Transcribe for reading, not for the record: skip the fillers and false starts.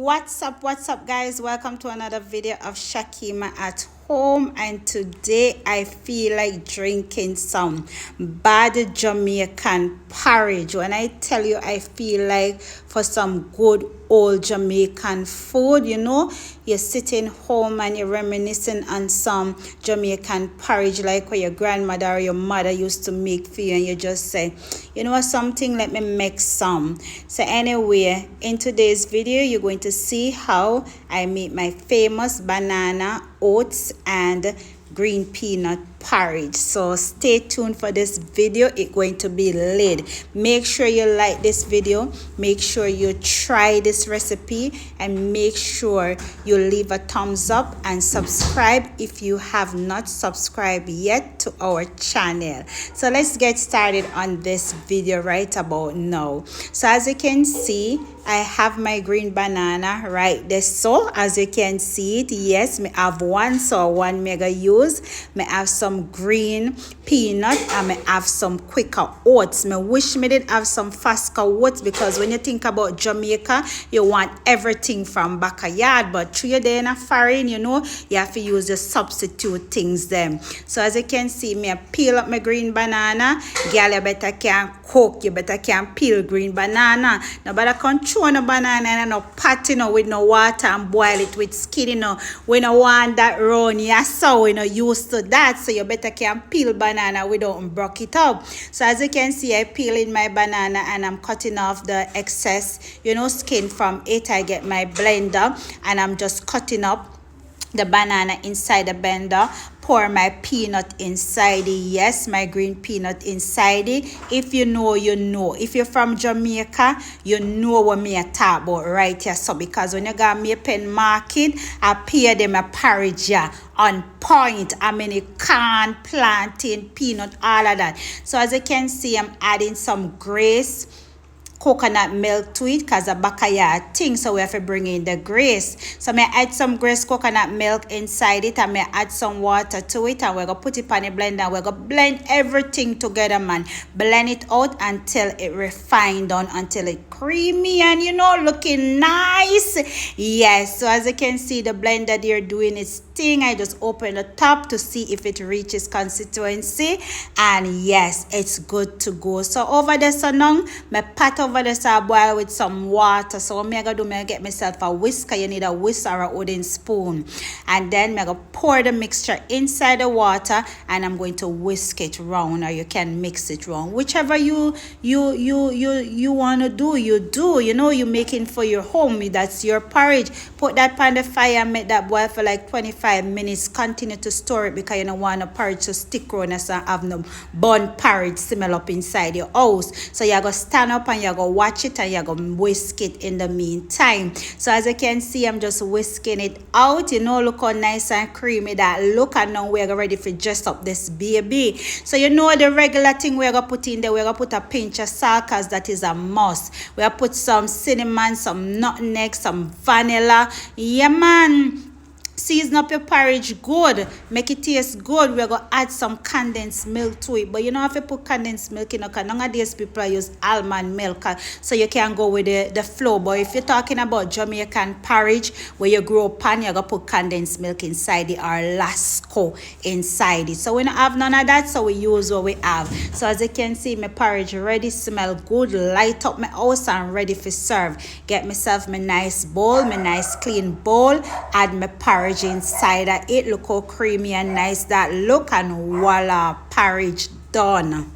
What's up guys, welcome to another video of Shakima at home. And today I feel like drinking some bad Jamaican porridge. When I tell you I feel like for some good old Jamaican food, you're sitting home and you're reminiscing on some Jamaican porridge like what your grandmother or your mother used to make for you, and you just say, you know what, something, let me make some. So anyway, in today's video you're going to see how I make my famous banana, oats and green peanut porridge. So stay tuned for this video. It's going to be lit. Make sure you like this video, make sure you try this recipe, and make sure you leave a thumbs up and subscribe if you have not subscribed yet to our channel. So let's get started on this video right about now. So as you can see, I have my green banana right there. So as you can see it, yes, me have one, so one mega use. Me have some green peanut and me have some quicker oats. Me wish me did have some faster oats, because when you think about Jamaica, you want everything from backyard, but through your day in a foreign, you have to use the substitute things them. So as you can see, me peel up my green banana. Girl, you better can cook, you better can peel green banana. Nobody can chew on a banana and no pot, with no water and boil it with skin, We don't want that runny, so we not used to that. So you better can peel banana without break it up. So as you can see, I peeling my banana and I'm cutting off the excess, skin from it. I get my blender and I'm just cutting up the banana inside the blender. Pour my peanut inside it. Yes, my green peanut inside it. If you know, you know. If you're from Jamaica, you know what me a talk about right here. So because when you got me a pen market, I pay them a porridge on point. I mean, it corn, plantain, peanut, all of that. So as you can see, I'm adding some grace coconut milk to it, because a backyard thing, so we have to bring in the grace. So I add some grace coconut milk inside it, and I add some water to it, and we're gonna put it on the blender. We're gonna blend everything together, man. Blend it out until it refined down, until it creamy and looking nice. Yes, so as you can see, the blender there doing its thing. I just open the top to see if it reaches consistency, and yes, it's good to go. So over there, so now my pot over there, so I boil with some water. So what I gonna do, I get myself a whisker. You need a whisk or a wooden spoon, and then I gonna pour the mixture inside the water, and I'm going to whisk it round, or you can mix it round, whichever you want to do. You're making for your home. That's your porridge. Put that on the fire and make that boil for like 25 minutes. Continue to store it, because you don't want the porridge to stick around and have no burnt porridge smell up inside your house. So you're going to stand up and you're going to watch it, and you're going to whisk it in the meantime. So as you can see, I'm just whisking it out. Look how nice and creamy that look. And now we're ready to dress up this baby. So the regular thing we're going to put in there, we're going to put a pinch of salt, because that is a must. We'll put some cinnamon, some nutmeg, some vanilla. Yeah, man. Season up your porridge good, make it taste good. We're going to add some condensed milk to it. But if you put condensed milk in, because nowadays people use almond milk, so you can go with the flow. But if you're talking about Jamaican porridge, where you grow up on, you're going to put condensed milk inside it, or lasco inside it. So we don't have none of that, so we use what we have. So as you can see, my porridge ready, smell good, light up my house, and ready for serve. Get myself my nice bowl, my nice clean bowl, add my porridge inside of it. Look how creamy and nice that look, and voila, porridge done.